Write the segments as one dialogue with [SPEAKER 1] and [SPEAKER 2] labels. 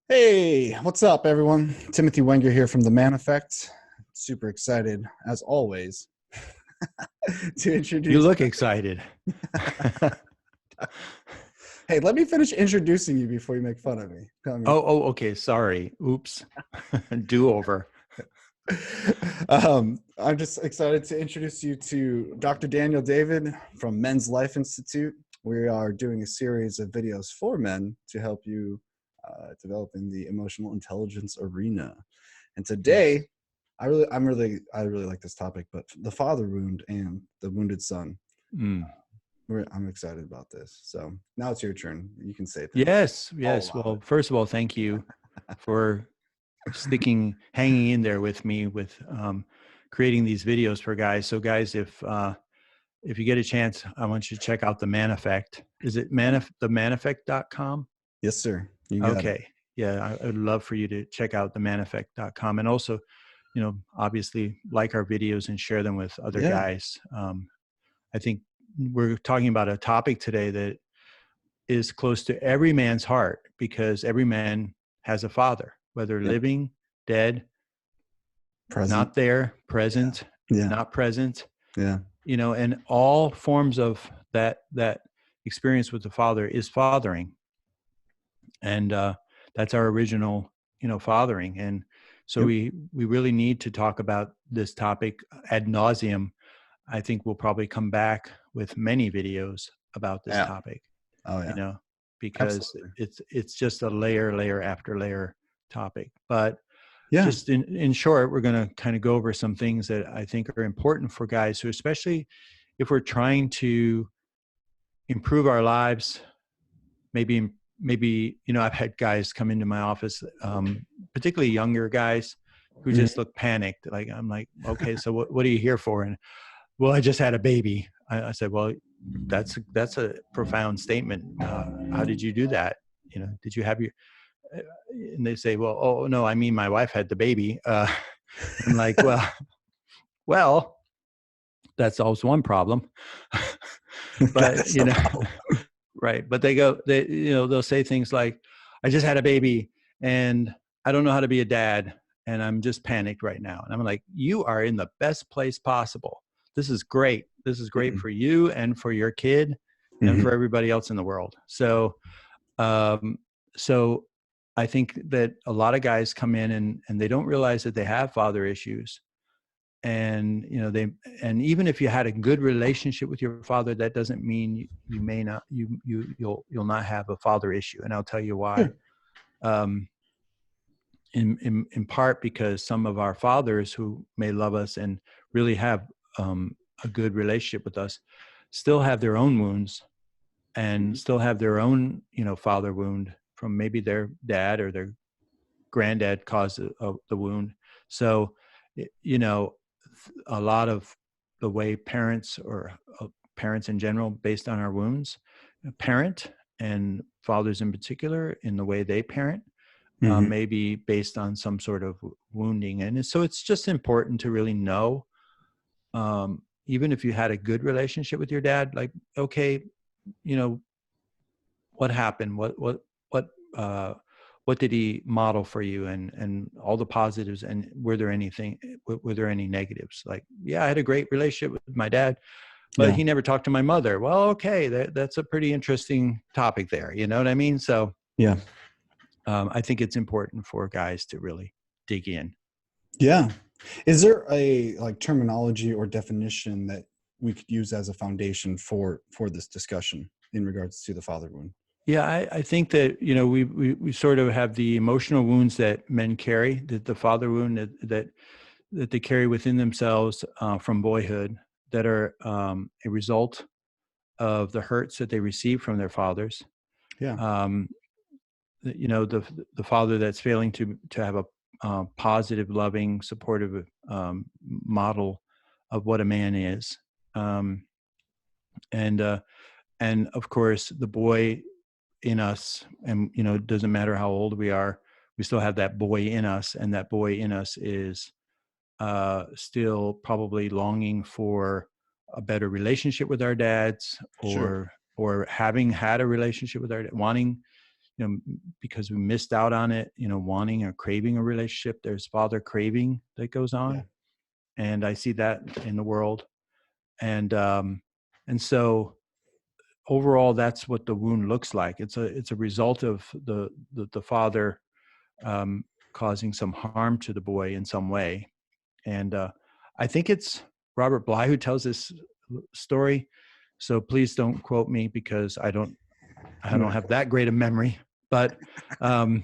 [SPEAKER 1] Hey, what's up, everyone? Timothy Wenger here from The Man Effect. Super excited, as always, to
[SPEAKER 2] You
[SPEAKER 1] introduce.
[SPEAKER 2] look excited.
[SPEAKER 1] Hey, let me finish introducing you before you make fun of me.
[SPEAKER 2] Okay. Sorry. Oops. Do over.
[SPEAKER 1] I'm just excited to introduce you to Dr. Daniel David from Men's Life Institute. We are doing a series of videos for men to help you develop in the emotional intelligence arena. And
[SPEAKER 2] Yes.
[SPEAKER 1] today, I really like this topic, but the father wound and the wounded son.
[SPEAKER 2] Mm.
[SPEAKER 1] I'm excited about this. So now it's your turn. You can say things.
[SPEAKER 2] Yes.
[SPEAKER 1] I'll
[SPEAKER 2] Yes.
[SPEAKER 1] allow
[SPEAKER 2] Well, first of all, thank you for hanging in there with me with creating these videos for guys. So, guys, if you get a chance, I want you to check out the Man Effect. Is it themaneffect.com?
[SPEAKER 1] Yes, sir. You got it.
[SPEAKER 2] Okay. Yeah, I would love for you to check out themaneffect.com and also, obviously like our videos and share them with other
[SPEAKER 1] Yeah.
[SPEAKER 2] guys. I think we're talking about a topic today that is close to every man's heart because every man has a father, whether
[SPEAKER 1] Yep.
[SPEAKER 2] living, dead,
[SPEAKER 1] Present.
[SPEAKER 2] not there,
[SPEAKER 1] Yeah.
[SPEAKER 2] present,
[SPEAKER 1] Yeah.
[SPEAKER 2] not present,
[SPEAKER 1] Yeah.
[SPEAKER 2] and all forms of that experience with the father is fathering. And that's our original, fathering. And so
[SPEAKER 1] Yep.
[SPEAKER 2] we really need to talk about this topic ad nauseum. I think we'll probably come back with many videos about this
[SPEAKER 1] Yeah.
[SPEAKER 2] topic,
[SPEAKER 1] Oh
[SPEAKER 2] you
[SPEAKER 1] yeah.
[SPEAKER 2] know, because
[SPEAKER 1] Absolutely.
[SPEAKER 2] it's just a layer after layer topic. But
[SPEAKER 1] Yeah.
[SPEAKER 2] just in short, we're going to kind of go over some things that I think are important for guys who, especially if we're trying to improve our lives, maybe I've had guys come into my office, particularly younger guys who just
[SPEAKER 1] Mhm.
[SPEAKER 2] look panicked. Like I'm like, okay, so what are you here for? And well, I just had a baby. I said, well, that's a profound statement. How did you do that? Did you have your? uh, And they say, well, oh no, I mean my wife had the baby. I'm like, well, that's also one problem.
[SPEAKER 1] That
[SPEAKER 2] But
[SPEAKER 1] is the problem.
[SPEAKER 2] right. But they'll say things like, I just had a baby and I don't know how to be a dad and I'm just panicked right now. And I'm like, you are in the best place possible. This is great. This is great
[SPEAKER 1] Mhm.
[SPEAKER 2] for you and for your kid and
[SPEAKER 1] Mhm.
[SPEAKER 2] for everybody else in the world. Um, so I think that a lot of guys come in and they don't realize that they have father issues. And and even if you had a good relationship with your father, that doesn't mean you may not you'll not have a father issue, and I'll tell you why.
[SPEAKER 1] Sure.
[SPEAKER 2] um in part because some of our fathers who may love us and really have a good relationship with us still have their own wounds and
[SPEAKER 1] Mhm.
[SPEAKER 2] still have their own father wound from maybe their dad or their granddad caused the wound. So you know a lot of the way parents or parents in general, based on our wounds, parent, and fathers in particular, in the way they parent,
[SPEAKER 1] Mhm.
[SPEAKER 2] may be based on some sort of wounding. And so it's just important to really know, even if you had a good relationship with your dad, like, okay, you know, what happened? Uh, what did he model for you, and all the positives, and were there any negatives? Like, yeah, I had a great relationship with my dad, but
[SPEAKER 1] Yeah.
[SPEAKER 2] he never talked to my mother. Well, okay, that's a pretty interesting topic there. You know what I mean? So
[SPEAKER 1] Yeah.
[SPEAKER 2] I think it's important for guys to really dig in.
[SPEAKER 1] Yeah. Is there a like terminology or definition that we could use as a foundation for this discussion in regards to the father wound?
[SPEAKER 2] Yeah, I think that we sort of have the emotional wounds that men carry, that the father wound that they carry within themselves from boyhood, that are a result of the hurts that they receive from their fathers.
[SPEAKER 1] Yeah.
[SPEAKER 2] Um, the father that's failing to have a positive, loving, supportive model of what a man is, um, and uh, and of course the boy in us, and it doesn't matter how old we are, we still have that boy in us, and that boy in us is still probably longing for a better relationship with our dads,
[SPEAKER 1] Sure.
[SPEAKER 2] or having had a relationship with our dad, wanting because we missed out on it, wanting or craving a relationship. There's father craving that goes
[SPEAKER 1] Yeah.
[SPEAKER 2] on. And I see that in the world. And so overall, that's what the wound looks like. It's a result of the father causing some harm to the boy in some way. And I think it's Robert Bly who tells this story. So please don't quote me, because I don't have that great a memory. But well,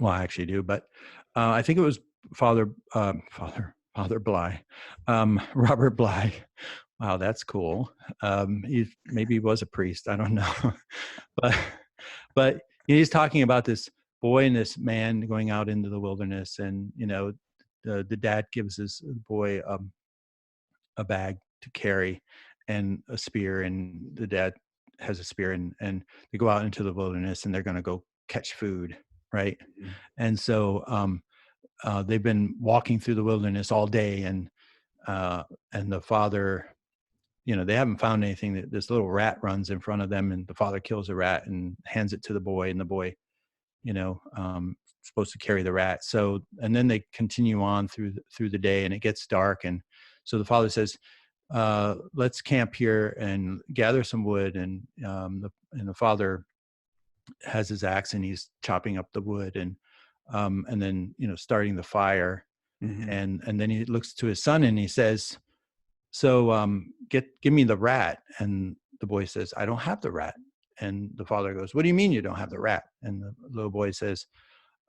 [SPEAKER 2] I actually do. But I think it was Father Bly, Robert Bly. Wow, that's cool. Maybe he was a priest. I don't know. but he's talking about this boy and this man going out into the wilderness, and the dad gives his boy a bag to carry and a spear, and the dad has a spear, and they go out into the wilderness, and they're going to go catch food, right?
[SPEAKER 1] Mhm.
[SPEAKER 2] And so they've been walking through the wilderness all day, and the father, they haven't found anything. This little rat runs in front of them, and the father kills a rat and hands it to the boy, and the boy, supposed to carry the rat. So, and then they continue on through the day, and it gets dark. And so the father says, let's camp here and gather some wood. And the father has his axe, and he's chopping up the wood, and then, starting the fire.
[SPEAKER 1] Mhm.
[SPEAKER 2] And then he looks to his son and he says, so give me the rat. And the boy says, I don't have the rat. And the father goes, what do you mean you don't have the rat? And the little boy says,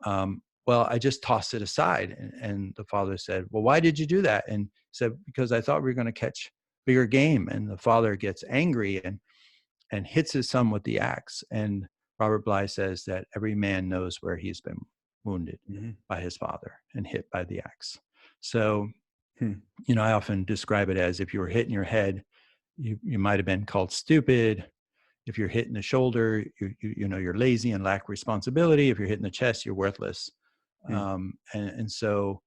[SPEAKER 2] well, I just tossed it aside. And the father said, well, why did you do that? And he said, because I thought we were going to catch bigger game. And the father gets angry and hits his son with the axe. And Robert Bly says that every man knows where he's been wounded
[SPEAKER 1] Mhm.
[SPEAKER 2] by his father and hit by the axe. So,
[SPEAKER 1] Hmm.
[SPEAKER 2] I often describe it as, if you were hit in your head, you might have been called stupid. If you're hit in the shoulder, you're lazy and lack responsibility. If you're hit in the chest, you're worthless.
[SPEAKER 1] Hmm.
[SPEAKER 2] And so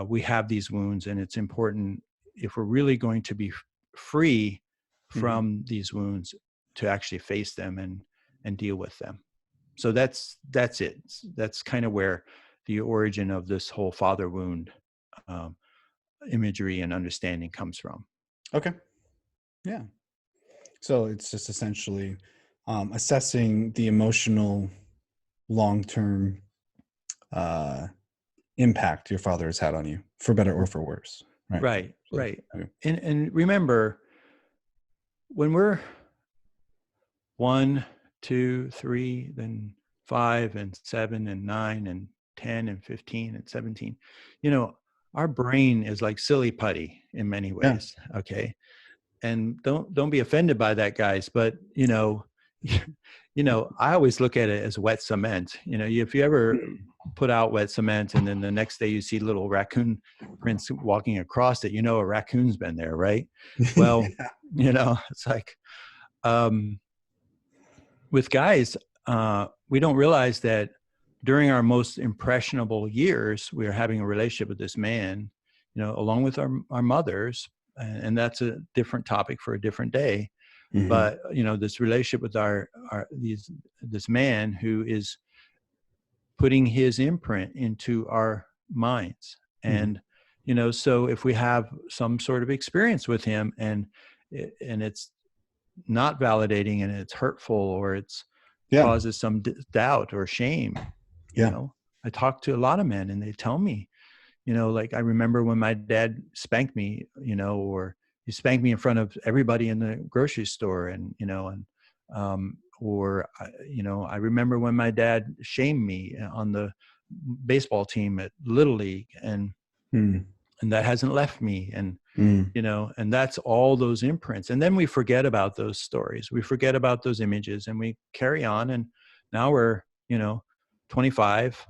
[SPEAKER 2] we have these wounds, and it's important, if we're really going to be free
[SPEAKER 1] Mhm.
[SPEAKER 2] from these wounds, to actually face them and deal with them. So that's it. That's kind of where the origin of this whole father wound imagery and understanding comes from.
[SPEAKER 1] Okay. Yeah. So it's just essentially assessing the emotional long-term uh, impact your father has had on you, for better or for worse. Right.
[SPEAKER 2] Right,
[SPEAKER 1] So,
[SPEAKER 2] right.
[SPEAKER 1] okay.
[SPEAKER 2] And remember, when we're 1, 2, 3, then 5 and 7 and 9 and 10 and 15 and 17, our brain is like silly putty in many
[SPEAKER 1] Yeah.
[SPEAKER 2] ways. Okay. And don't be offended by that, guys, but I always look at it as wet cement. If you ever put out wet cement and then the next day you see little raccoon prints walking across it, a raccoon's been there, right? Well, it's like, with guys, we don't realize that during our most impressionable years, we are having a relationship with this man, along with our mothers. And that's a different topic for a different day.
[SPEAKER 1] Mhm.
[SPEAKER 2] But, this relationship with this man who is putting his imprint into our minds.
[SPEAKER 1] Mhm.
[SPEAKER 2] And, so if we have some sort of experience with him, and it's not validating, and it's hurtful, or it's
[SPEAKER 1] Yeah.
[SPEAKER 2] causes some doubt or shame,
[SPEAKER 1] Yeah.
[SPEAKER 2] I talk to a lot of men, and they tell me, like, I remember when my dad spanked me, or he spanked me in front of everybody in the grocery store, and or I remember when my dad shamed me on the baseball team at Little League, and
[SPEAKER 1] Mm.
[SPEAKER 2] that hasn't left me. And
[SPEAKER 1] Mm.
[SPEAKER 2] and that's all those imprints. And then we forget about those stories. We forget about those images, and we carry on. And now we're, 25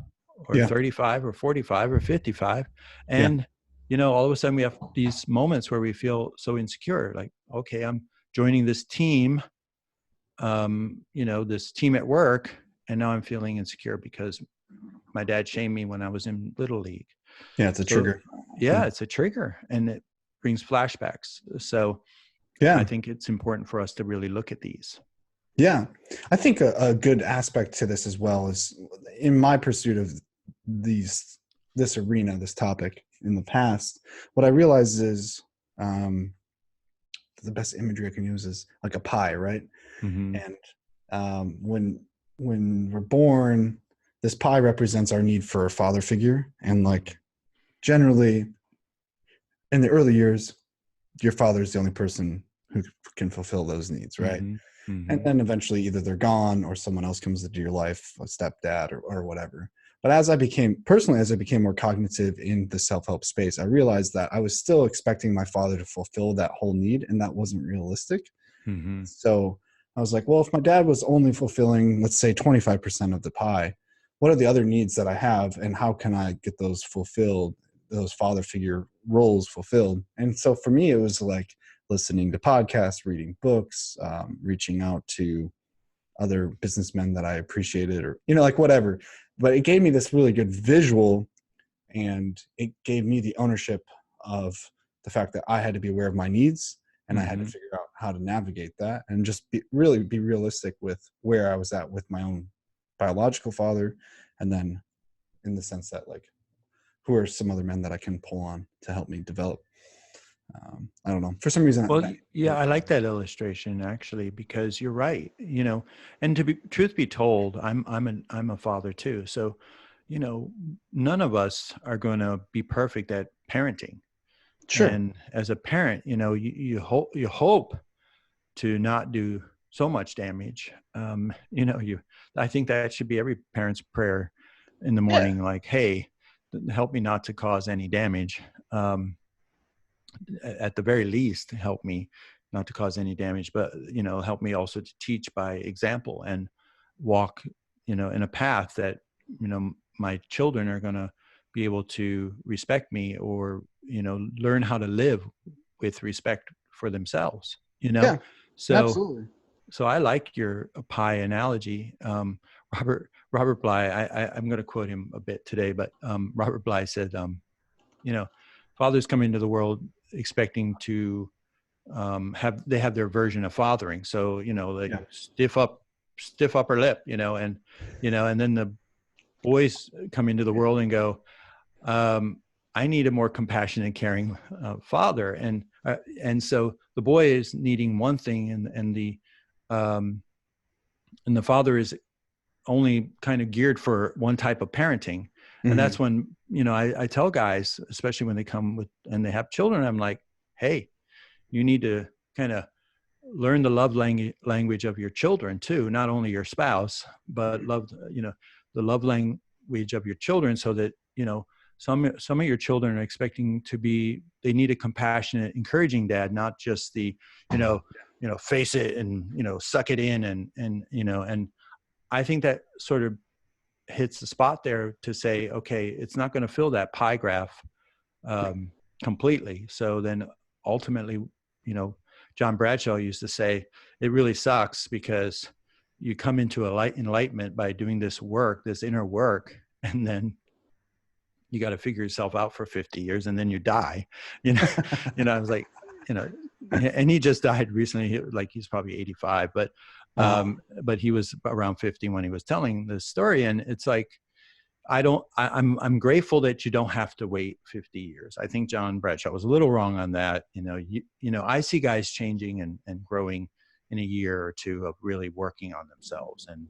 [SPEAKER 2] or
[SPEAKER 1] Yeah.
[SPEAKER 2] 35 or 45 or 55.
[SPEAKER 1] Yeah.
[SPEAKER 2] And, all of a sudden we have these moments where we feel so insecure, like, okay, I'm joining this team, this team at work. And now I'm feeling insecure because my dad shamed me when I was in Little League.
[SPEAKER 1] Yeah. It's a
[SPEAKER 2] So
[SPEAKER 1] trigger.
[SPEAKER 2] yeah, it's a trigger, and it brings flashbacks. So I
[SPEAKER 1] Yeah.
[SPEAKER 2] think it's important for us to really look at these.
[SPEAKER 1] Yeah. I think a good aspect to this as well is in my pursuit of this arena, this topic in the past, what I realized is um, the best imagery I can use is like a pie, right?
[SPEAKER 2] Mm-hmm.
[SPEAKER 1] And when we're born, this pie represents our need for a father figure. And like generally in the early years, your father is the only person who can fulfill those needs, right?
[SPEAKER 2] Mm-hmm.
[SPEAKER 1] And
[SPEAKER 2] Mm-hmm.
[SPEAKER 1] then eventually either they're gone or someone else comes into your life, a stepdad or whatever. But as I became personally, as I became more cognitive in the self-help space, I realized that I was still expecting my father to fulfill that whole need, and that wasn't realistic.
[SPEAKER 2] Mm-hmm.
[SPEAKER 1] So I was like, well, if my dad was only fulfilling, let's say 25% of the pie, what are the other needs that I have, and how can I get those fulfilled, those father figure roles fulfilled? And so for me, it was like listening to podcasts, reading books, reaching out to other businessmen that I appreciated, or, like whatever. But it gave me this really good visual, and it gave me the ownership of the fact that I had to be aware of my needs, and I had to
[SPEAKER 2] Mm-hmm.
[SPEAKER 1] figure out how to navigate that, and just really be realistic with where I was at with my own biological father, and then in the sense that, like, who are some other men that I can pull on to help me develop. I don't know, for some reason
[SPEAKER 2] Well,
[SPEAKER 1] that
[SPEAKER 2] yeah, I like that illustration actually, because you're right, and to be truth be told, I'm a father too. So, none of us are going to be perfect at parenting.
[SPEAKER 1] sure.
[SPEAKER 2] And as a parent, you hope to not do so much damage. I think that should be every parent's prayer in the
[SPEAKER 1] Yeah.
[SPEAKER 2] morning, like, hey, help me not to cause any damage. Um, at the very least, help me not to cause any damage, but help me also to teach by example and walk in a path that my children are going to be able to respect me, or learn how to live with respect for themselves.
[SPEAKER 1] Yeah,
[SPEAKER 2] So
[SPEAKER 1] absolutely.
[SPEAKER 2] I like your pie analogy. Robert Bly, I'm going to quote him a bit today, but Robert Bly said, you know, fathers come into the world expecting to have their version of fathering. So, like
[SPEAKER 1] Yeah.
[SPEAKER 2] stiff upper lip, and then the boys come into the world and go, I need a more compassionate and caring father. And so the boy is needing one thing, um, and the father is only kind of geared for one type of parenting. And
[SPEAKER 1] Hmm.
[SPEAKER 2] that's when, I tell guys, especially when they come with, and they have children, I'm like, hey, you need to kind of learn the love language of your children too, not only your spouse, but the love language of your children, so that, some of your children are expecting to be, they need a compassionate, encouraging dad, not just the, you know, face it and, suck it in. And I think that sort of hits the spot there to say, okay, it's not going to fill that pie graph um, completely. So then ultimately, John Bradshaw used to say, it really sucks because you come into a light enlightenment by doing this work, this inner work, and then you got to figure yourself out for 50 years and then you die. you know I was like, you know and he just died recently, like he's probably 85,
[SPEAKER 1] Wow.
[SPEAKER 2] but he was around 50 when he was telling this story. And it's like, I'm grateful that you don't have to wait 50 years. I think John Bradshaw was a little wrong on that. I see guys changing and growing in a year or two of really working on themselves. And,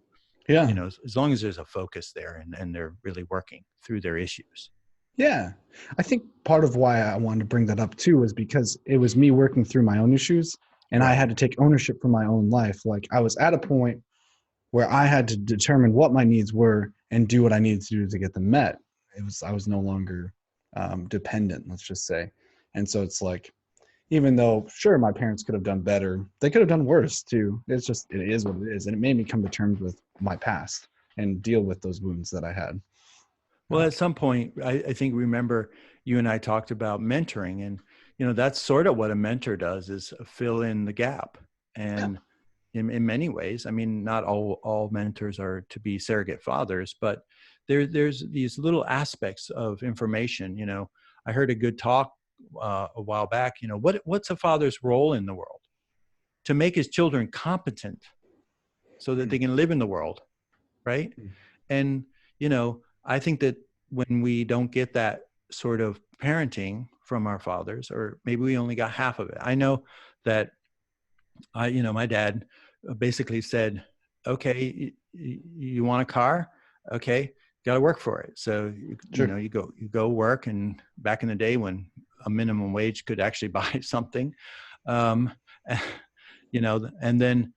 [SPEAKER 1] Yeah.
[SPEAKER 2] as long as there's a focus there, and they're really working through their issues.
[SPEAKER 1] Yeah. I think part of why I wanted to bring that up too was because it was me working through my own issues, and I
[SPEAKER 2] Right.
[SPEAKER 1] had to take ownership for my own life. Like I was at a point where I had to determine what my needs were and do what I needed to do to get them met. I was no longer dependent, let's just say. And so it's like, even though sure my parents could have done better, they could have done worse too. It is what it is. And it made me come to terms with my past and deal with those wounds that I had.
[SPEAKER 2] Well, at some point, I think, remember, you and I talked about mentoring, and that's sort of what a mentor does, is fill in the gap.
[SPEAKER 1] Yeah.
[SPEAKER 2] And in many ways, I mean, not all mentors are to be surrogate fathers, but there's these little aspects of information. I heard a good talk a while back. What's a father's role in the world? To make his children competent so that they
[SPEAKER 1] Mm.
[SPEAKER 2] can live in the world, right?
[SPEAKER 1] Mm.
[SPEAKER 2] And, you know, I think that when we don't get that sort of parenting from our fathers, or maybe we only got half of it. I know that my dad basically said, okay, you want a car? Okay, got to work for it. So,
[SPEAKER 1] Sure.
[SPEAKER 2] you go work. And back in the day when a minimum wage could actually buy something, um, and then,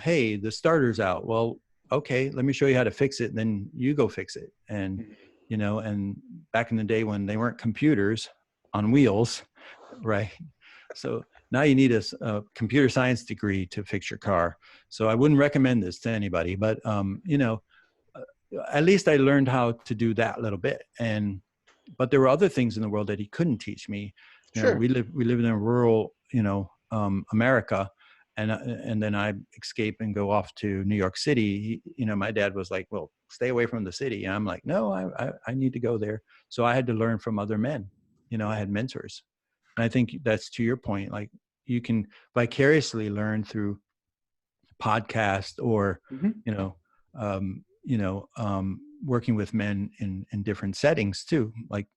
[SPEAKER 2] hey, the starter's out. Well, okay, let me show you how to fix it. And then you go fix it. And,
[SPEAKER 1] Mm.
[SPEAKER 2] and back in the day when they weren't computers on wheels, right? So now you need a computer science degree to fix your car. So I wouldn't recommend this to anybody, but at least I learned how to do that little bit. But there were other things in the world that he couldn't teach me.
[SPEAKER 1] Sure.
[SPEAKER 2] We live in a rural, America, and then I escape and go off to New York City. My dad was like, "Well, stay away from the city," and I'm like, "No, I need to go there." So I had to learn from other men. I had mentors, and I think that's to your point. Like, you can vicariously learn through podcast, or
[SPEAKER 1] Hmm.
[SPEAKER 2] you know working with men in different settings too, like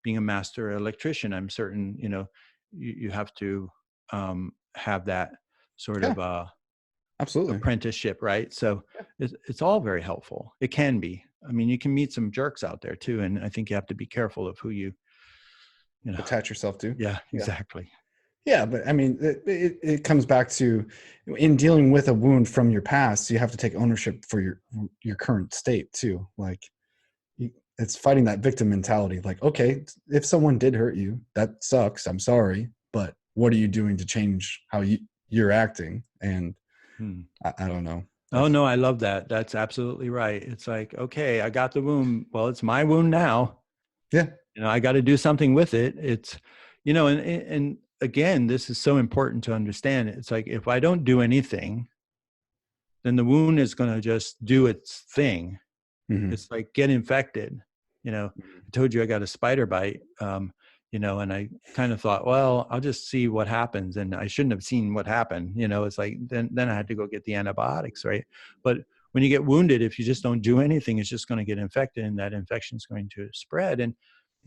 [SPEAKER 2] being a master electrician. I'm certain you have to have that sort
[SPEAKER 1] Yeah,
[SPEAKER 2] of
[SPEAKER 1] absolutely.
[SPEAKER 2] apprenticeship, right? So it's all very helpful. It can be. I mean, you can meet some jerks out there too, and I think you have to be careful of who you know
[SPEAKER 1] Attach yourself to.
[SPEAKER 2] yeah,
[SPEAKER 1] Yeah.
[SPEAKER 2] exactly.
[SPEAKER 1] Yeah, but I mean, it comes back to, in dealing with a wound from your past, you have to take ownership for your current state too. Like, it's fighting that victim mentality. Like, okay, if someone did hurt you, that sucks. I'm sorry, but what are you doing to change how you're acting? And
[SPEAKER 2] Hmm.
[SPEAKER 1] I don't know.
[SPEAKER 2] Oh
[SPEAKER 1] That's
[SPEAKER 2] no, I love that. That's absolutely right. It's like, okay, I got the wound. Well, it's my wound now.
[SPEAKER 1] yeah.
[SPEAKER 2] I got to do something with it. It's, and again, this is so important to understand. It's like, if I don't do anything, then the wound is going to just do its thing.
[SPEAKER 1] Hmm.
[SPEAKER 2] It's like get infected. I told you I got a spider bite, and I kind of thought, well, I'll just see what happens. And I shouldn't have seen what happened. It's like, then I had to go get the antibiotics, right? But when you get wounded, if you just don't do anything, it's just going to get infected, and that infection is going to spread. And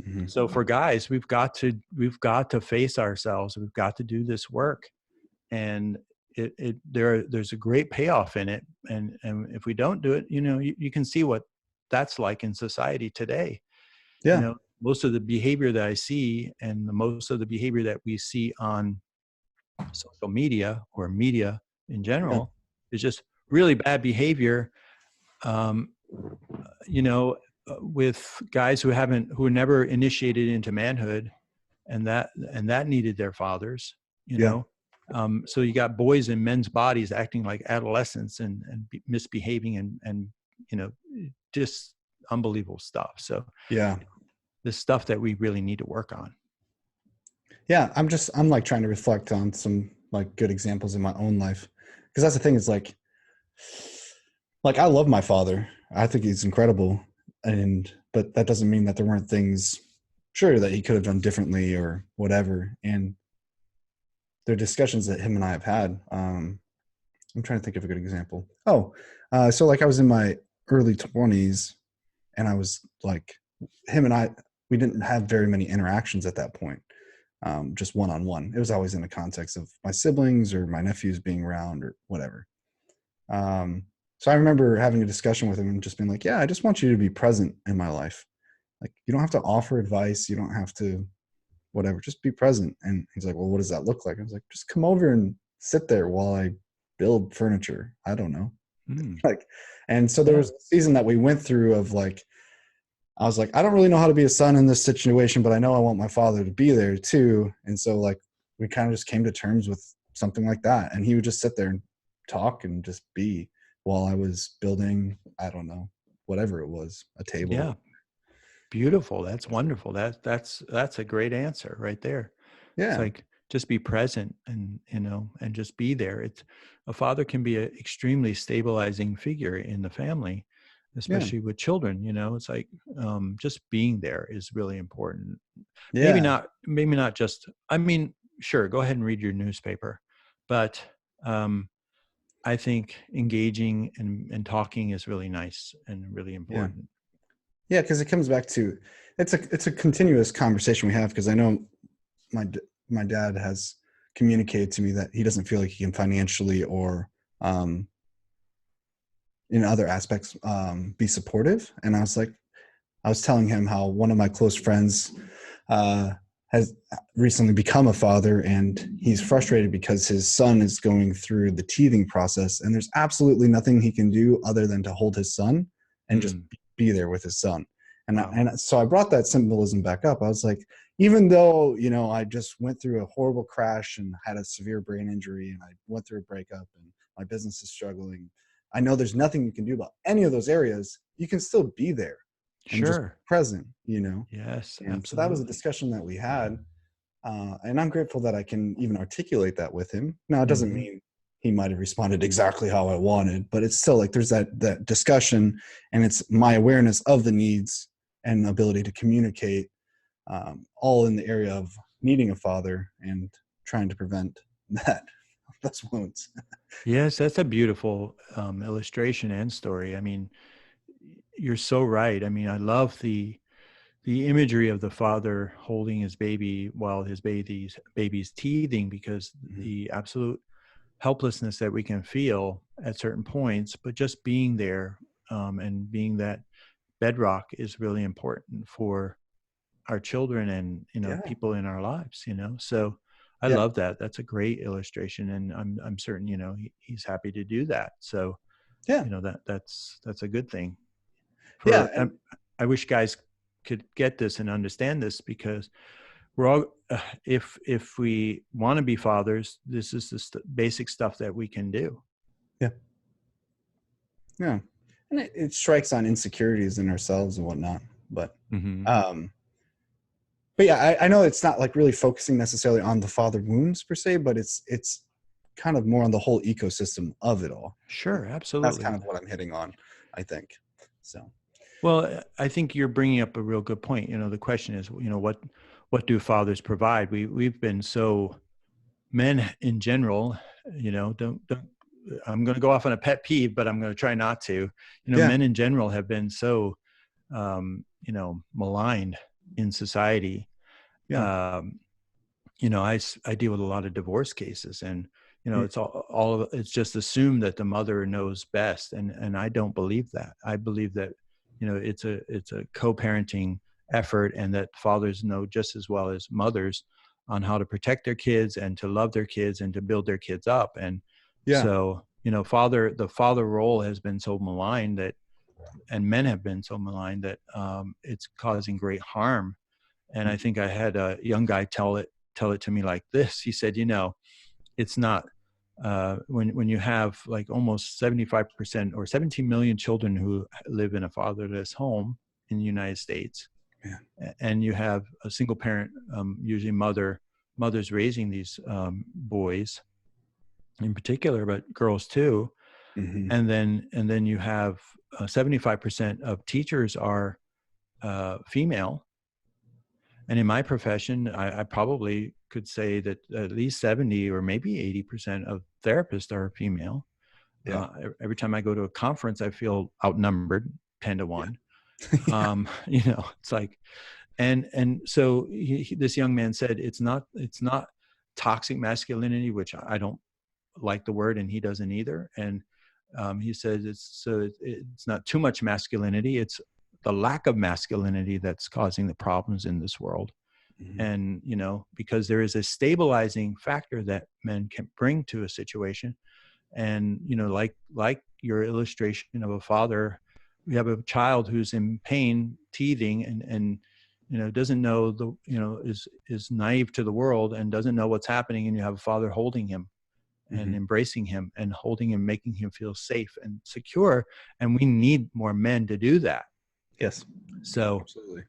[SPEAKER 1] Hmm.
[SPEAKER 2] so for guys, we've got to face ourselves. We've got to do this work, and there's a great payoff in it. And if we don't do it, you can see what that's like in society today.
[SPEAKER 1] Yeah.
[SPEAKER 2] Most of the behavior that I see, and most of the behavior that we see on social media or media in
[SPEAKER 1] Yeah.
[SPEAKER 2] general, is just really bad behavior. Um, with guys who never initiated into manhood, and that needed their fathers. you
[SPEAKER 1] Yeah.
[SPEAKER 2] know so you got boys in men's bodies acting like adolescents, and misbehaving, and you know just unbelievable stuff. So
[SPEAKER 1] Yeah.
[SPEAKER 2] the stuff that we really need to work on.
[SPEAKER 1] Yeah. I'm like trying to reflect on some like good examples in my own life. Because that's the thing, is like I love my father. I think he's incredible. But that doesn't mean that there weren't things, sure, that he could have done differently or whatever. And there are discussions that him and I have had. I'm trying to think of a good example. So like I was in my early 20s, and I was like, him and I, we didn't have very many interactions at that point, just one on one. It was always in the context of my siblings or my nephews being around or whatever. Um, so I remember having a discussion with him and just being like, yeah, I just want you to be present in my life. Like, you don't have to offer advice. You don't have to whatever, just be present. And he's like, well, what does that look like? I was like, just come over and sit there while I build furniture. I don't know.
[SPEAKER 2] Mm.
[SPEAKER 1] Like, and so there
[SPEAKER 2] Yeah.
[SPEAKER 1] was a season that we went through of like, I was like, I don't really know how to be a son in this situation, but I know I want my father to be there too. And so like, we kind of just came to terms with something like that. And he would just sit there and talk and just be while I was building, I don't know, whatever it was, a table.
[SPEAKER 2] Yeah. Beautiful. That's wonderful. That's a great answer right there. It's
[SPEAKER 1] Yeah.
[SPEAKER 2] like, just be present, and just be there. It's A father can be an extremely stabilizing figure in the family,
[SPEAKER 1] Yeah.
[SPEAKER 2] especially with children. It's like, just being there is really important.
[SPEAKER 1] Yeah.
[SPEAKER 2] Maybe not just, I mean, sure, go ahead and read your newspaper, but I think engaging and talking is really nice and really
[SPEAKER 1] Yeah.
[SPEAKER 2] important.
[SPEAKER 1] Yeah, because it comes back to it's a continuous conversation we have, because I know my dad has communicated to me that he doesn't feel like he can financially or um, in other aspects be supportive. And I was telling him how one of my close friends uh, has recently become a father, and he's frustrated because his son is going through the teething process, and there's absolutely nothing he can do other than to hold his son and just
[SPEAKER 2] Mm,
[SPEAKER 1] be there with his son. And
[SPEAKER 2] wow.
[SPEAKER 1] and so I brought that symbolism back up. I was like, even though I just went through a horrible crash and had a severe brain injury, and I went through a breakup, and my business is struggling, I know there's nothing you can do about any of those areas. You can still be there and just
[SPEAKER 2] Sure.
[SPEAKER 1] present.
[SPEAKER 2] Yes,
[SPEAKER 1] And so that was a
[SPEAKER 2] absolutely.
[SPEAKER 1] discussion that we had. And I'm grateful that I can even articulate that with him. Now, it doesn't
[SPEAKER 2] Hmm.
[SPEAKER 1] mean he might have responded exactly how I wanted, but it's still like there's that discussion, and it's my awareness of the needs and ability to communicate, all in the area of needing a father and trying to prevent that those wounds.
[SPEAKER 2] Yes, that's a beautiful illustration and story. I mean, you're so right. I mean, I love the imagery of the father holding his baby while his baby's teething, because
[SPEAKER 1] Mhm.
[SPEAKER 2] the absolute helplessness that we can feel at certain points, but just being there and being that bedrock is really important for our children and
[SPEAKER 1] Yeah,
[SPEAKER 2] people in our lives. So I
[SPEAKER 1] yeah,
[SPEAKER 2] love that. That's a great illustration, and I'm certain he's happy to do that. So
[SPEAKER 1] yeah,
[SPEAKER 2] that's a good thing.
[SPEAKER 1] yeah,
[SPEAKER 2] For
[SPEAKER 1] and
[SPEAKER 2] I wish guys could get this and understand this, because we're all if we want to be fathers, this is the basic stuff that we can do.
[SPEAKER 1] yeah, yeah, and it strikes on insecurities in ourselves and whatnot. But
[SPEAKER 2] Hmm.
[SPEAKER 1] um, but yeah, I know it's not like really focusing necessarily on the father wounds per se, but it's kind of more on the whole ecosystem of it all. And
[SPEAKER 2] Sure,
[SPEAKER 1] that's
[SPEAKER 2] absolutely.
[SPEAKER 1] kind of what I'm hitting on, I think. So
[SPEAKER 2] Well, I think you're bringing up a real good point. The question is, what do fathers provide? We've been so, men in general, don't. I'm going to go off on a pet peeve, but I'm going to try not to.
[SPEAKER 1] yeah,
[SPEAKER 2] Men in general have been so, maligned in society.
[SPEAKER 1] yeah,
[SPEAKER 2] Um, I deal with a lot of divorce cases, and
[SPEAKER 1] mm,
[SPEAKER 2] it's all of it's just assumed that the mother knows best, and I don't believe that. I believe that it's a co-parenting effort, and that fathers know just as well as mothers on how to protect their kids and to love their kids and to build their kids up. And
[SPEAKER 1] yeah,
[SPEAKER 2] so the father role has been so maligned, that and men have been so maligned, that it's causing great harm. And I
[SPEAKER 1] mm,
[SPEAKER 2] think I had a young guy tell it to me like this. He said, it's not when you have like almost 75% or 17 million children who live in a fatherless home in the United States,
[SPEAKER 1] yeah,
[SPEAKER 2] and you have a single parent, usually mothers raising these boys in particular, but girls too.
[SPEAKER 1] hmm,
[SPEAKER 2] And then you have 75% of teachers are female. And in my profession, I probably could say that at least 70 or maybe 80% of therapists are female.
[SPEAKER 1] yeah,
[SPEAKER 2] Every time I go to a conference, I feel outnumbered 10 to
[SPEAKER 1] yeah,
[SPEAKER 2] 1.
[SPEAKER 1] yeah,
[SPEAKER 2] It's like, and so this young man said, it's not toxic masculinity, which I don't like the word, and he doesn't either. And he says it's not too much masculinity. It's the lack of masculinity that's causing the problems in this world.
[SPEAKER 1] hmm,
[SPEAKER 2] And because there is a stabilizing factor that men can bring to a situation. And like your illustration of a father, we have a child who's in pain, teething, and doesn't know is naive to the world and doesn't know what's happening, and you have a father holding him and
[SPEAKER 1] hmm,
[SPEAKER 2] embracing him and holding him, making him feel safe and secure. And we need more men to do that.
[SPEAKER 1] yes,
[SPEAKER 2] So
[SPEAKER 1] absolutely,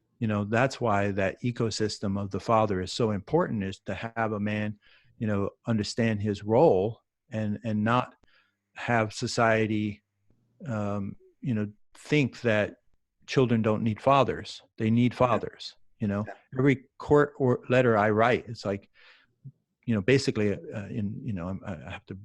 [SPEAKER 2] that's why that ecosystem of the father is so important, is to have a man understand his role, and not have society um, think that children don't need fathers. They need
[SPEAKER 1] yeah,
[SPEAKER 2] fathers.
[SPEAKER 1] yeah,
[SPEAKER 2] Every court or letter I write, it's like, basically I have to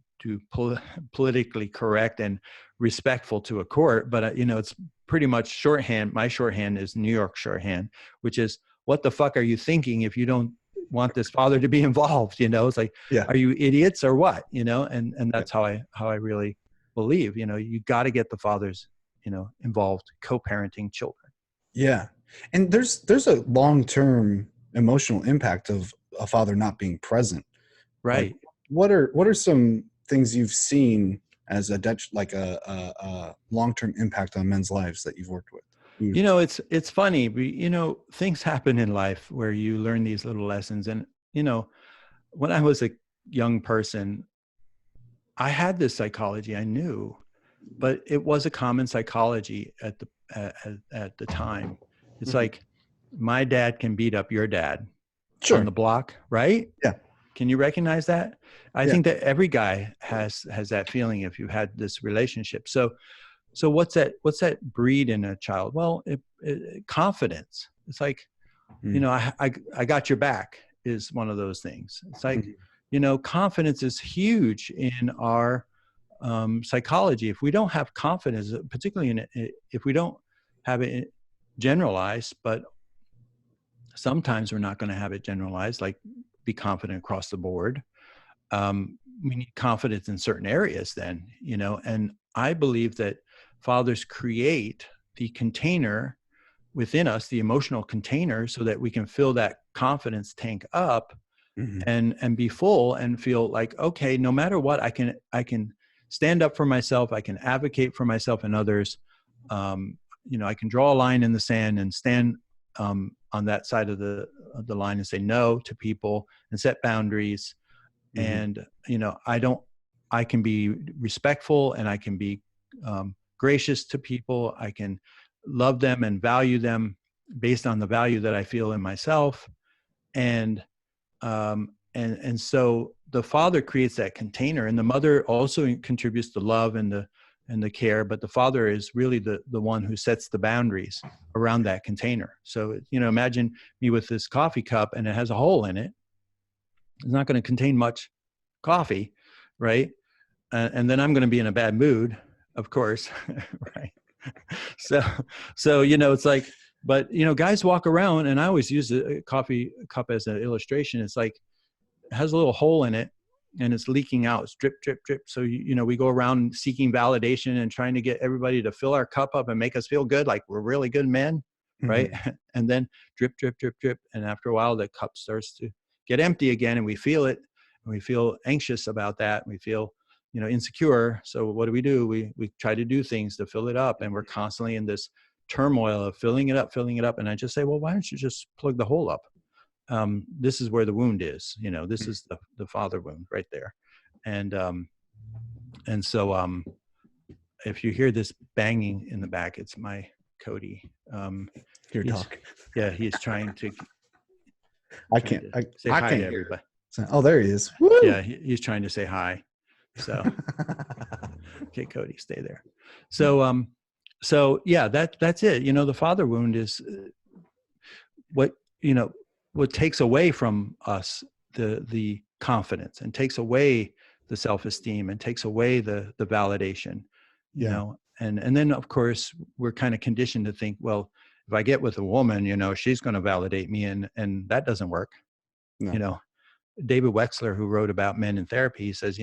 [SPEAKER 2] politically correct and respectful to a court, but it's pretty much shorthand. My shorthand is New York shorthand, which is, what the fuck are you thinking if you don't want this father to be involved? It's like,
[SPEAKER 1] Yeah.
[SPEAKER 2] are you idiots or what? And
[SPEAKER 1] Yeah.
[SPEAKER 2] that's how I really believe, you got to get the fathers, involved, co-parenting children.
[SPEAKER 1] Yeah. And there's a long-term emotional impact of a father not being present. Like,
[SPEAKER 2] Right.
[SPEAKER 1] what are some things you've seen as a long-term impact on men's lives that you've worked with?
[SPEAKER 2] It's funny, things happen in life where you learn these little lessons. And, when I was a young person, I had this psychology I knew, but it was a common psychology at the time. It's like, my dad can beat up your dad on
[SPEAKER 1] Sure.
[SPEAKER 2] the block, right?
[SPEAKER 1] Yeah.
[SPEAKER 2] Can you recognize that? I
[SPEAKER 1] Yeah.
[SPEAKER 2] think that every guy has that feeling if you've had this relationship. So what's that breed in a child? Well, confidence. It's like, I got your back is one of those things. It's like, confidence is huge in our psychology. If we don't have confidence, particularly if we don't have it generalized, but sometimes we're not going to have it generalized, like be confident across the board. We need confidence in certain areas then, and I believe that fathers create the container within us, the emotional container, so that we can fill that confidence tank up and be full and feel like, okay, no matter what, I can stand up for myself. I can advocate for myself and others. I can draw a line in the sand and stand on that side of the line and say no to people and set boundaries. And, I can be respectful, and I can be gracious to people. I can love them and value them based on the value that I feel in myself. And so the father creates that container, and the mother also contributes the love and the care, but the father is really the one who sets the boundaries around that container. So, imagine me with this coffee cup and it has a hole in it. It's not going to contain much coffee, right? And then I'm going to be in a bad mood, of course, right? So it's like, but guys walk around, and I always use a coffee cup as an illustration. It's like, it has a little hole in it and it's leaking out. It's drip, drip, drip. So, we go around seeking validation and trying to get everybody to fill our cup up and make us feel good, like we're really good men, right? And then drip, drip, drip, drip. And after a while, the cup starts to get empty again, and we feel it, and we feel anxious about that. And we feel, insecure. So what do? We try to do things to fill it up, and we're constantly in this turmoil of filling it up. And I just say, well, why don't you just plug the hole up? This is where the wound is. This is the father wound right there. And so if you hear this banging in the back, it's my Cody.
[SPEAKER 1] Your dog.
[SPEAKER 2] Yeah, he's trying to.
[SPEAKER 1] I can't
[SPEAKER 2] say hi to everybody.
[SPEAKER 1] Oh, there he is. Woo!
[SPEAKER 2] Yeah, he's trying to say hi. So, okay, Cody, stay there. So yeah, that's it. The father wound is what takes away from us the confidence, and takes away the self-esteem, and takes away the validation. And then of course we're kind of conditioned to think, well, if I get with a woman, she's going to validate me, and that doesn't work.
[SPEAKER 1] No.
[SPEAKER 2] David Wexler, who wrote about men in therapy, he says,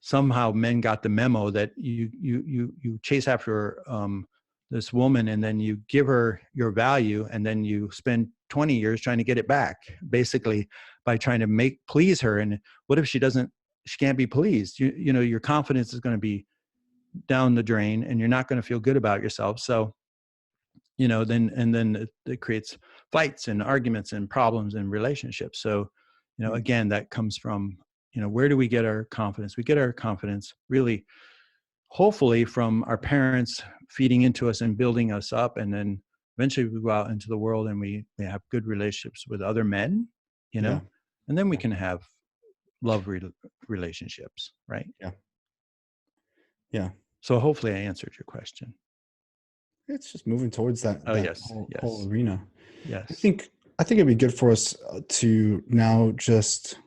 [SPEAKER 2] somehow men got the memo that you chase after this woman, and then you give her your value, and then you spend 20 years trying to get it back, basically by trying to please her. And what if she can't be pleased? Your confidence is going to be down the drain, and you're not going to feel good about yourself. So, then it creates fights and arguments and problems in relationships. So, again, that comes from, where do we get our confidence? We get our confidence really, hopefully, from our parents feeding into us and building us up. And then eventually we go out into the world and we have good relationships with other men, and then we can have love relationships, right?
[SPEAKER 1] Yeah.
[SPEAKER 2] So hopefully I answered your question.
[SPEAKER 1] It's just moving towards that,
[SPEAKER 2] Yes.
[SPEAKER 1] whole arena.
[SPEAKER 2] Yes.
[SPEAKER 1] I think it'd be good for us to now just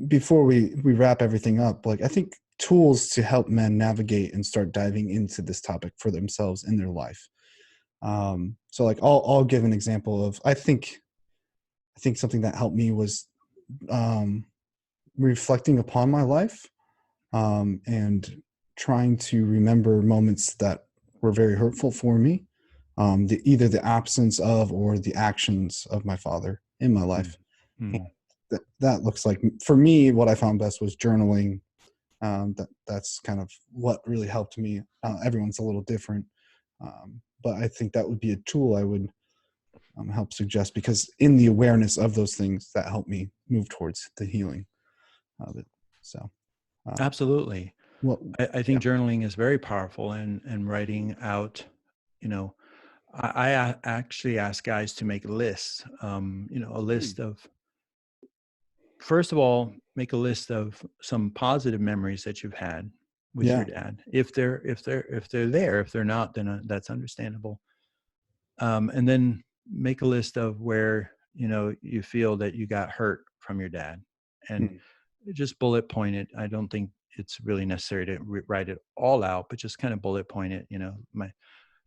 [SPEAKER 1] before we wrap everything up, like I think tools to help men navigate and start diving into this topic for themselves in their life. So like I'll give an example of I think something that helped me was um, reflecting upon my life, and trying to remember moments that were very hurtful for me, either the absence of or the actions of my father in my
[SPEAKER 2] Mm.
[SPEAKER 1] life. And
[SPEAKER 2] Mm.
[SPEAKER 1] that looks like, for me, what I found best was journaling. That's kind of what really helped me. Everyone's a little different, but I think that would be a tool I would help suggest, because in the awareness of those things, that helped me move towards the healing of it. So, um,
[SPEAKER 2] Absolutely.
[SPEAKER 1] well,
[SPEAKER 2] I
[SPEAKER 1] yeah,
[SPEAKER 2] think journaling is very powerful, and writing out, you know, actually ask guys to make lists, a
[SPEAKER 1] Hmm.
[SPEAKER 2] list of, first of all, make a list of some positive memories that you've had with your
[SPEAKER 1] Yeah.
[SPEAKER 2] dad. If they're there. If they're not, then that's understandable. And then make a list of where, you feel that you got hurt from your dad, and
[SPEAKER 1] Hmm.
[SPEAKER 2] just bullet point it. I don't think it's really necessary to write it all out, but just kind of bullet point it.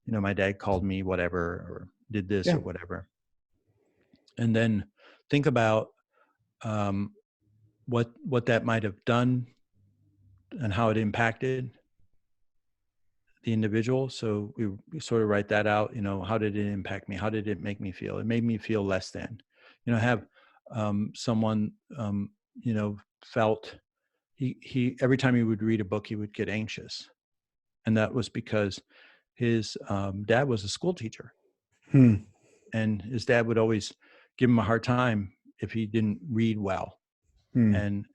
[SPEAKER 2] My dad called me whatever, or did this
[SPEAKER 1] Yeah.
[SPEAKER 2] or whatever. And then think about um, what that might have done and how it impacted the individual. So we sort of write that out. How did it impact me? How did it make me feel? It made me feel less than. Have someone felt he every time he would read a book, he would get anxious, and that was because his dad was a school teacher,
[SPEAKER 1] Hmm.
[SPEAKER 2] and his dad would always give him a hard time if he didn't read well.
[SPEAKER 1] Hmm.
[SPEAKER 2] And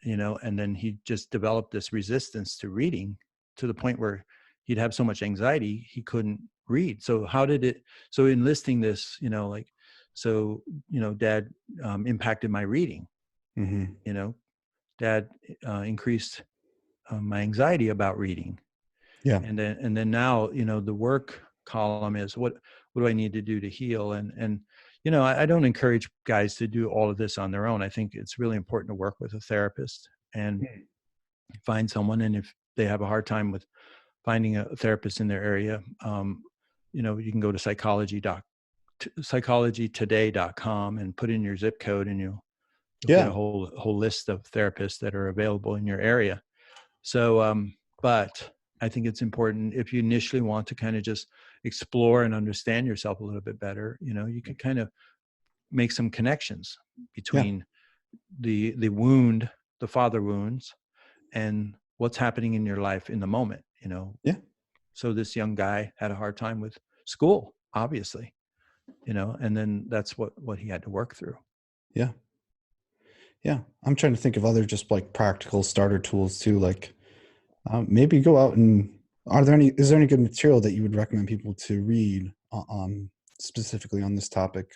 [SPEAKER 2] then he just developed this resistance to reading, to the point where he'd have so much anxiety he couldn't read. So enlisting this, dad impacted my reading.
[SPEAKER 1] Hmm.
[SPEAKER 2] you know Dad increased my anxiety about reading.
[SPEAKER 1] Yeah.
[SPEAKER 2] And then now, the work column is what do I need to do to heal? And I don't encourage guys to do all of this on their own. I think it's really important to work with a therapist and
[SPEAKER 1] Hmm.
[SPEAKER 2] find someone. And if they have a hard time with finding a therapist in their area, you can go to psychologytoday.com and put in your zip code, and you'll get a
[SPEAKER 1] Yeah.
[SPEAKER 2] whole list of therapists that are available in your area. So, but I think it's important, if you initially want to kind of just explore and understand yourself a little bit better, you can kind of make some connections
[SPEAKER 1] Yeah.
[SPEAKER 2] between the wound, the father wounds, and what's happening in your life in the moment.
[SPEAKER 1] Yeah.
[SPEAKER 2] So this young guy had a hard time with school, obviously, and then that's what he had to work through.
[SPEAKER 1] Yeah. Yeah. I'm trying to think of other just like practical starter tools too. Like maybe go out and is there any good material that you would recommend people to read on specifically on this topic?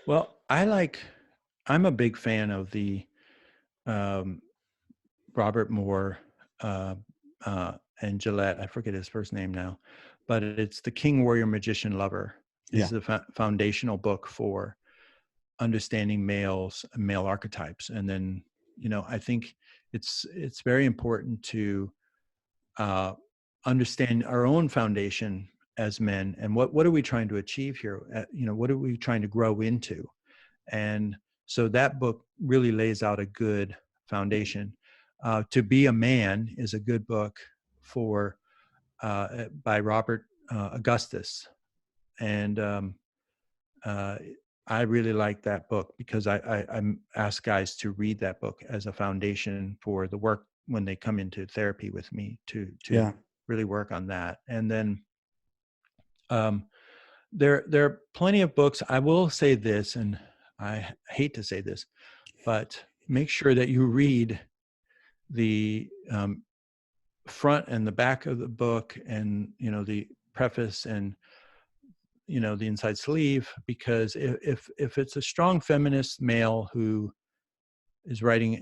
[SPEAKER 2] Well, I'm a big fan of the um, Robert Moore uh, and Gillette. I forget his first name now, but it's The King, Warrior, Magician, Lover. Is
[SPEAKER 1] Yeah.
[SPEAKER 2] the foundational book for understanding male archetypes. And then, I think it's very important to uh, understand our own foundation as men, and what are we trying to achieve here? What are we trying to grow into? And so that book really lays out a good foundation. To Be a Man is a good book for by Robert Augustus, and uh, I really like that book because I'm asked guys to read that book as a foundation for the work when they come into therapy with me to
[SPEAKER 1] Yeah.
[SPEAKER 2] really work on that. And then um, there are plenty of books. I will say this, and I hate to say this, but make sure that you read the front and the back of the book, and the preface, and the inside sleeve, because if it's a strong feminist male who is writing,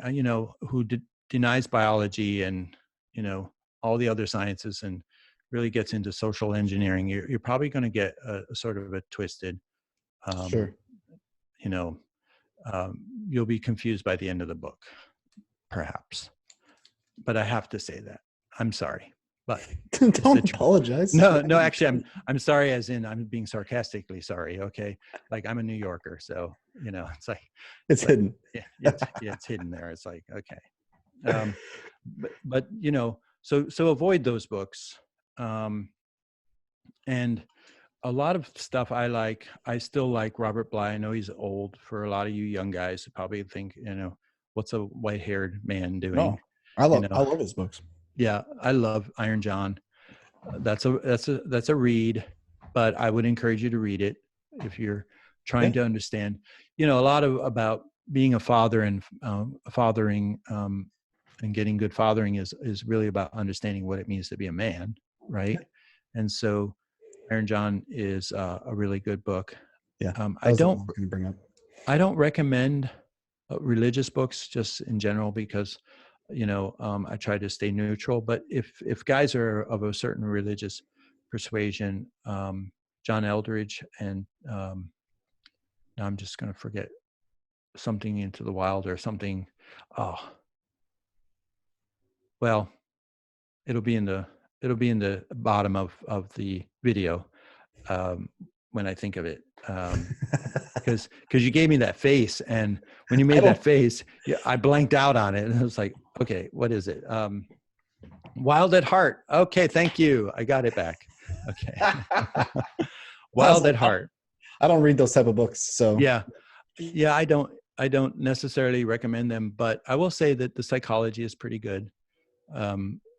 [SPEAKER 2] who denies biology and all the other sciences, and really gets into social engineering, you're probably going to get a sort of a twisted um,
[SPEAKER 1] Sure.
[SPEAKER 2] you know you'll be confused by the end of the book, perhaps. But I have to say that. I'm sorry, but
[SPEAKER 1] Don't apologize.
[SPEAKER 2] no, actually, I'm sorry, as in I'm being sarcastically sorry. Okay, like I'm a New Yorker, so it's like
[SPEAKER 1] It's
[SPEAKER 2] like
[SPEAKER 1] hidden.
[SPEAKER 2] yeah, it's hidden there. It's like okay, but so avoid those books, and a lot of stuff I still like Robert Bly. I know he's old. For a lot of you young guys, probably think what's a white-haired man doing?
[SPEAKER 1] No, I
[SPEAKER 2] You
[SPEAKER 1] love
[SPEAKER 2] know,
[SPEAKER 1] I love his books.
[SPEAKER 2] yeah, I love Iron John. That's a read, but I would encourage you to read it if you're trying
[SPEAKER 1] Yeah.
[SPEAKER 2] to understand. A lot about being a father and fathering and getting good fathering is really about understanding what it means to be a man, right? And so Iron John is a really good book.
[SPEAKER 1] Yeah. That
[SPEAKER 2] I
[SPEAKER 1] was the one
[SPEAKER 2] don't
[SPEAKER 1] I was going to bring up.
[SPEAKER 2] I don't recommend religious books just in general because I try to stay neutral. But if guys are of a certain religious persuasion, John Eldridge and now I'm just going to forget, something into the wild or something. Oh, well, it'll be in the bottom of the video when I think of it. Because you gave me that face, and when you made that face, I blanked out on it, and I was like, okay, what is it? Wild at Heart. Okay, thank you. I got it back. Okay. Wild at Heart.
[SPEAKER 1] I don't read those type of books, so
[SPEAKER 2] Yeah. I don't necessarily recommend them, but I will say that the psychology is pretty good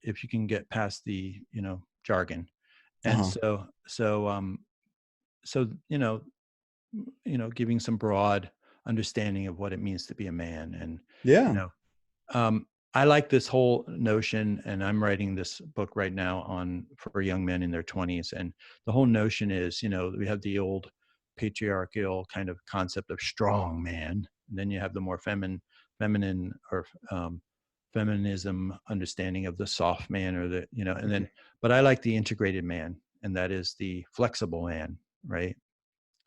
[SPEAKER 2] if you can get past the jargon, and so giving some broad understanding of what it means to be a man. And
[SPEAKER 1] yeah,
[SPEAKER 2] I like this whole notion, and I'm writing this book right now for young men in their 20s. And the whole notion is, we have the old patriarchal kind of concept of strong man, and then you have the more feminine or feminism understanding of the soft man, or and then, but I like the integrated man, and that is the flexible man, right?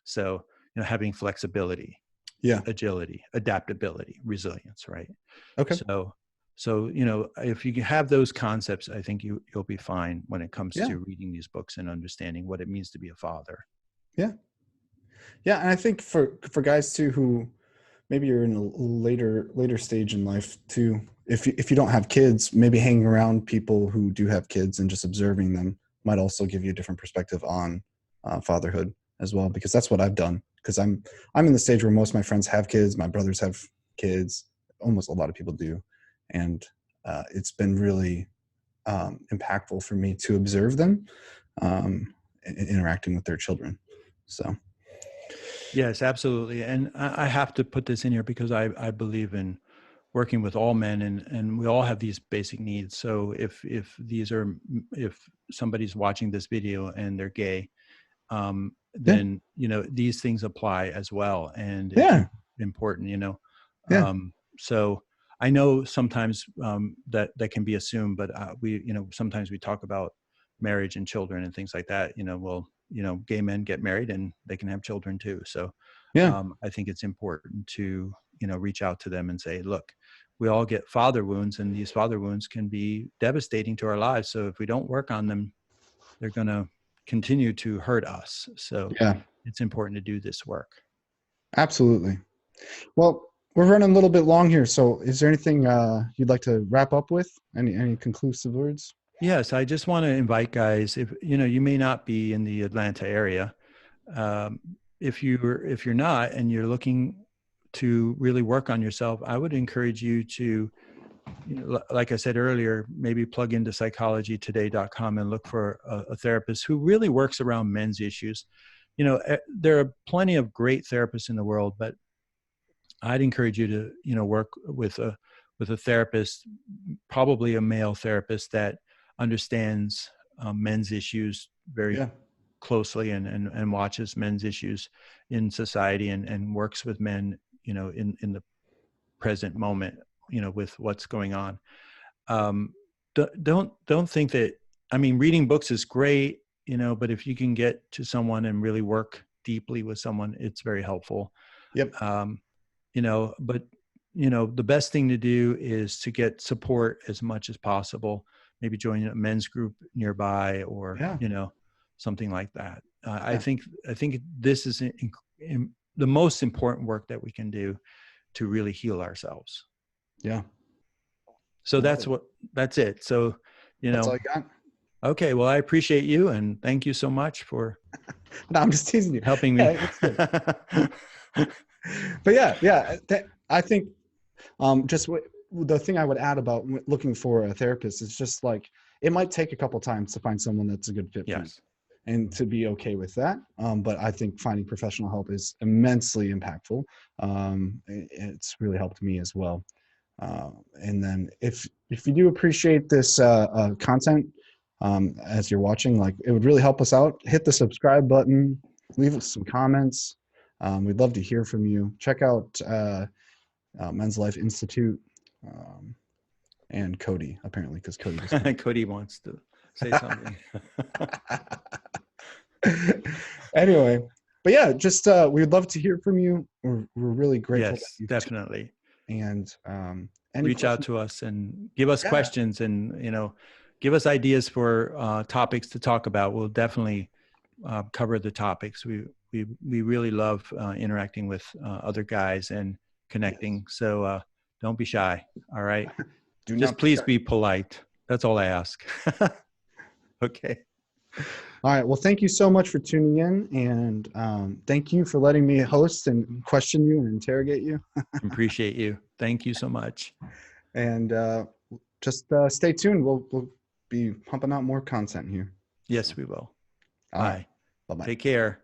[SPEAKER 2] So, having flexibility, agility, adaptability, resilience, right?
[SPEAKER 1] Okay.
[SPEAKER 2] So, if you have those concepts, I think you'll be fine when it comes to reading these books and understanding what it means to be a father.
[SPEAKER 1] Yeah. Yeah. And I think for guys too, who maybe you're in a later stage in life too, if you don't have kids, maybe hanging around people who do have kids and just observing them might also give you a different perspective on fatherhood as well, because that's what I've done. Because I'm in the stage where most of my friends have kids, my brothers have kids, almost a lot of people do, and it's been really impactful for me to observe them interacting with their children. So
[SPEAKER 2] yes, absolutely. And I have to put this in here because I believe in working with all men, and we all have these basic needs. So if somebody's watching this video and they're gay, then these things apply as well, and it's important. So I know sometimes that can be assumed, but we sometimes we talk about marriage and children and things like that. Gay men get married and they can have children too. So I think it's important to reach out to them and say, look, we all get father wounds, and these father wounds can be devastating to our lives. So if we don't work on them, they're going to continue to hurt us. So it's important to do this work.
[SPEAKER 1] Absolutely. Well, we're running a little bit long here. So is there anything you'd like to wrap up with? Any conclusive words?
[SPEAKER 2] Yes. I just want to invite guys, if, you may not be in the Atlanta area. If you're not, and you're looking to really work on yourself, I would encourage you to, like I said earlier, maybe plug into psychologytoday.com and look for a therapist who really works around men's issues. There are plenty of great therapists in the world, but I'd encourage you to, work with a therapist, probably a male therapist that understands men's issues very closely and watches men's issues in society and works with men, in the present moment, with what's going on. Don't think that, reading books is great, but if you can get to someone and really work deeply with someone, it's very helpful.
[SPEAKER 1] Yep.
[SPEAKER 2] But the best thing to do is to get support as much as possible. Maybe join a men's group nearby, or
[SPEAKER 1] Yeah.
[SPEAKER 2] something like that.
[SPEAKER 1] Yeah.
[SPEAKER 2] I think this is the most important work that we can do to really heal ourselves.
[SPEAKER 1] Yeah.
[SPEAKER 2] So that's it. So,
[SPEAKER 1] That's all I got.
[SPEAKER 2] Okay. Well, I appreciate you, and thank you so much for
[SPEAKER 1] No, I'm just teasing you.
[SPEAKER 2] helping me.
[SPEAKER 1] Yeah, it's good. But yeah, I think just the thing I would add about looking for a therapist is just like, it might take a couple times to find someone that's a good fit for you, and to be okay with that. But I think finding professional help is immensely impactful. It's really helped me as well. And then if you do appreciate this content, as you're watching, like, it would really help us out. Hit the subscribe button, leave us some comments. We'd love to hear from you. Check out Men's Life Institute, and Cody, apparently, because Cody just
[SPEAKER 2] Cody wants to say something.
[SPEAKER 1] Anyway, but yeah, just we'd love to hear from you. We're really grateful.
[SPEAKER 2] Yes, definitely.
[SPEAKER 1] And
[SPEAKER 2] reach out to us and give us questions, and give us ideas for topics to talk about. We'll definitely cover the topics. We really love interacting with other guys and connecting. So don't be shy. All right. Just please be polite. That's all I ask. Okay.
[SPEAKER 1] All right. Well, thank you so much for tuning in, and thank you for letting me host and question you and interrogate you.
[SPEAKER 2] Appreciate you. Thank you so much.
[SPEAKER 1] And just stay tuned. We'll be pumping out more content here.
[SPEAKER 2] Yes, we will.
[SPEAKER 1] All right. Bye-bye.
[SPEAKER 2] Take care.